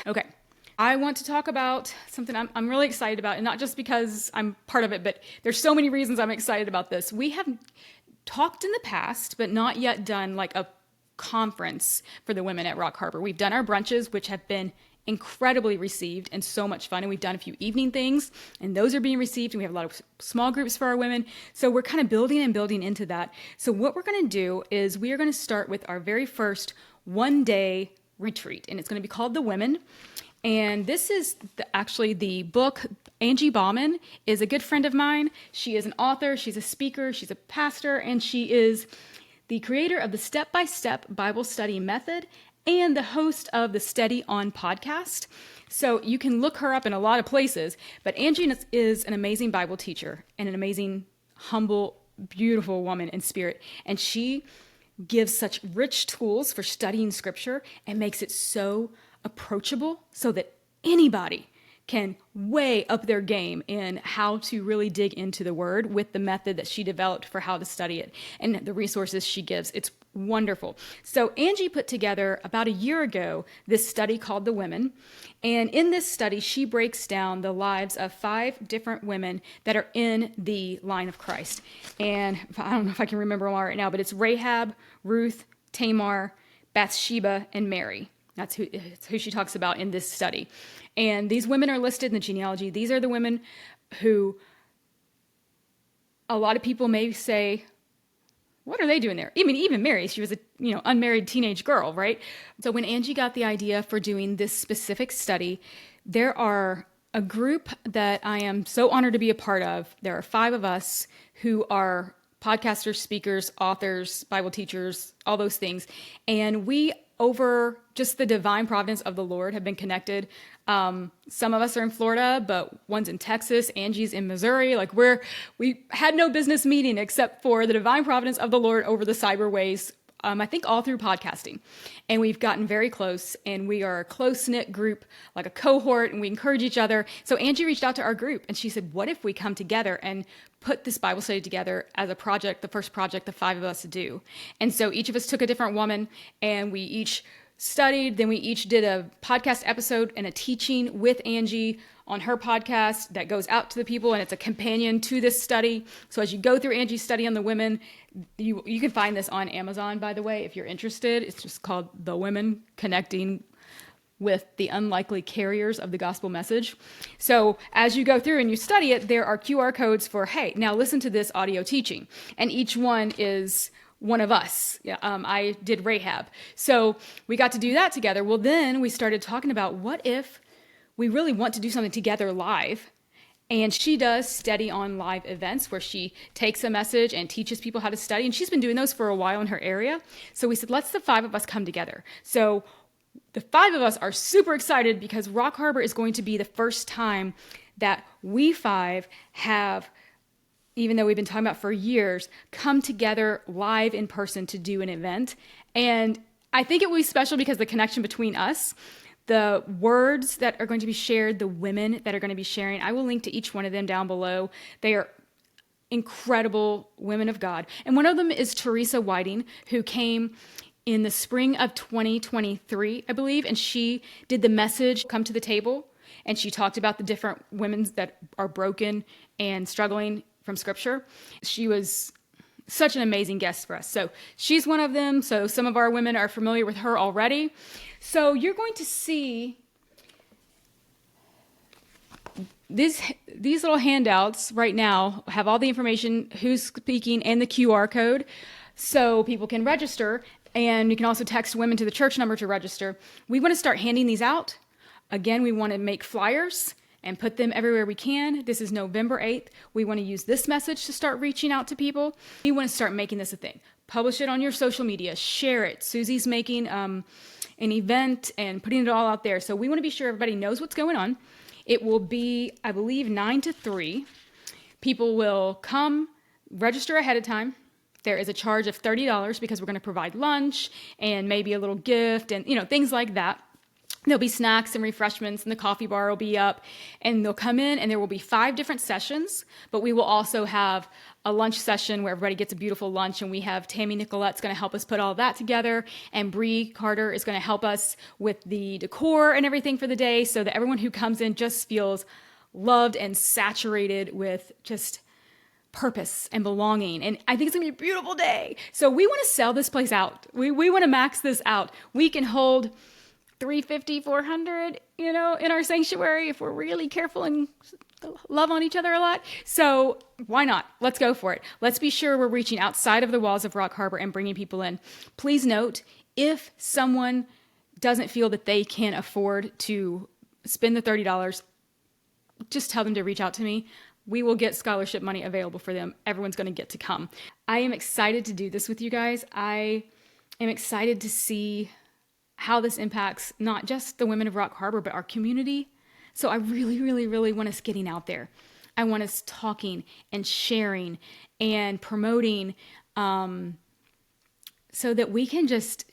Okay. I want to talk about something I'm really excited about, and not just because I'm part of it, but there's so many reasons I'm excited about this. We have talked in the past, but not yet done like a conference for the women at Rock Harbor. We've done our brunches, which have been incredibly received and so much fun. And we've done a few evening things, and those are being received. And we have a lot of small groups for our women. So we're kind of building into that. So what we're going to do is we are going to start with our very first one-day retreat, and it's going to be called The Women. And this is actually the book. Angie Baughman is a good friend of mine. She is an author, she's a speaker, she's a pastor, and she is the creator of the Step-by-Step Bible Study Method and the host of the Steady On podcast. So you can look her up in a lot of places, but Angie is an amazing Bible teacher and an amazing, humble, beautiful woman in spirit. And she gives such rich tools for studying scripture and makes it so approachable so that anybody can way up their game in how to really dig into the word with the method that she developed for how to study it and the resources she gives. It's wonderful. So Angie put together about a year ago this study called The Women. And in this study, she breaks down the lives of 5 different women that are in the line of Christ. And I don't know if I can remember them all right now, but it's Rahab, Ruth, Tamar, Bathsheba, and Mary. That's who she talks about in this study. And these women are listed in the genealogy. These are the women who a lot of people may say, what are they doing there? Even Mary, she was a unmarried teenage girl, right? So when Angie got the idea for doing this specific study, there are a group that I am so honored to be a part of. There are 5 of us who are podcasters, speakers, authors, Bible teachers, all those things. And we, over just the divine providence of the Lord, have been connected. Some of us are in Florida, but one's in Texas. Angie's in Missouri. We had no business meeting except for the divine providence of the Lord over the cyberways. I think all through podcasting. And we've gotten very close, and we are a close-knit group, like a cohort, and we encourage each other. So Angie reached out to our group, and she said, what if we come together and put this Bible study together as a project, the first project the 5 of us do. And so each of us took a different woman, and we each studied, then we each did a podcast episode and a teaching with Angie on her podcast that goes out to the people, and it's a companion to this study. So as you go through Angie's study on the women, you can find this on Amazon, by the way, if you're interested. It's just called The Women, Connecting with the Unlikely Carriers of the Gospel Message. So as you go through and you study it, there are QR codes for, hey, now listen to this audio teaching. And each one is one of us. I did Rahab. So we got to do that together. Well, then we started talking about what if we really want to do something together live. And she does Steady On live events where she takes a message and teaches people how to study. And she's been doing those for a while in her area. So we said, let's the 5 of us come together. So the 5 of us are super excited because Rock Harbor is going to be the first time that we 5 have, even though we've been talking about for years, come together live in person to do an event. And I think it will be special because the connection between us, the words that are going to be shared, the women that are going to be sharing, I will link to each one of them down below. They are incredible women of God. And one of them is Teresa Whiting, who came in the spring of 2023, I believe, and she did the message, Come to the Table, and she talked about the different women that are broken and struggling from Scripture. She was such an amazing guest for us. So she's one of them. So some of our women are familiar with her already. So you're going to see these little handouts right now have all the information, who's speaking, and the QR code, so people can register. And you can also text women to the church number to register. We want to start handing these out. Again, we want to make flyers and put them everywhere we can. This is November 8th. We want to use this message to start reaching out to people. We want to start making this a thing. Publish it on your social media. Share it. Susie's making an event and putting it all out there. So we want to be sure everybody knows what's going on. It will be, I believe, 9 to 3. People will come, register ahead of time. There is a charge of $30 because we're going to provide lunch and maybe a little gift and, things like that. There'll be snacks and refreshments, and the coffee bar will be up, and they'll come in, and there will be 5 different sessions, but we will also have a lunch session where everybody gets a beautiful lunch, and we have Tammy Nicolette's going to help us put all that together, and Bree Carter is going to help us with the decor and everything for the day, so that everyone who comes in just feels loved and saturated with just purpose and belonging. And I think it's gonna be a beautiful day. So we want to sell this place out. We want to max this out. We can hold 350, 400, in our sanctuary if we're really careful and love on each other a lot. So why not? Let's go for it. Let's be sure we're reaching outside of the walls of Rock Harbor and bringing people in. Please note, if someone doesn't feel that they can afford to spend the $30, just tell them to reach out to me. We will get scholarship money available for them. Everyone's going to get to come. I am excited to do this with you guys. I am excited to see how this impacts not just the women of Rock Harbor, but our community. So I really, really, really want us getting out there. I want us talking and sharing and promoting, so that we can just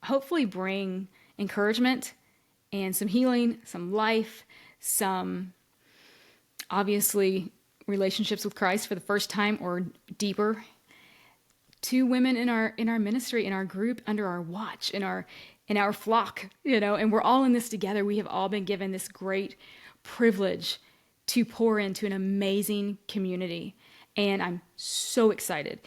hopefully bring encouragement and some healing, some life, some obviously relationships with Christ for the first time or deeper to women in our ministry, in our group, under our watch, in our flock, and we're all in this together. We have all been given this great privilege to pour into an amazing community. And I'm so excited.